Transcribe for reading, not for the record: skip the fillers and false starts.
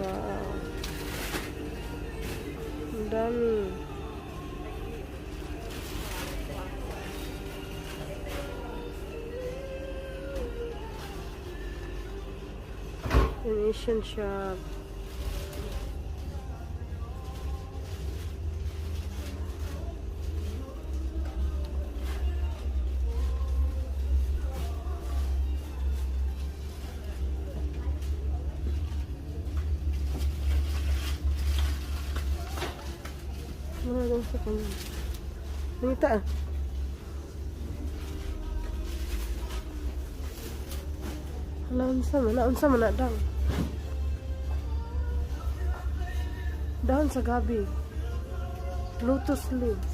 Wow. Ang dami. An Asian shop. Mana dong sa kanya? Nangita ah. Hala, unsa man na dang. Dahon sa gabi. Lotus leaves.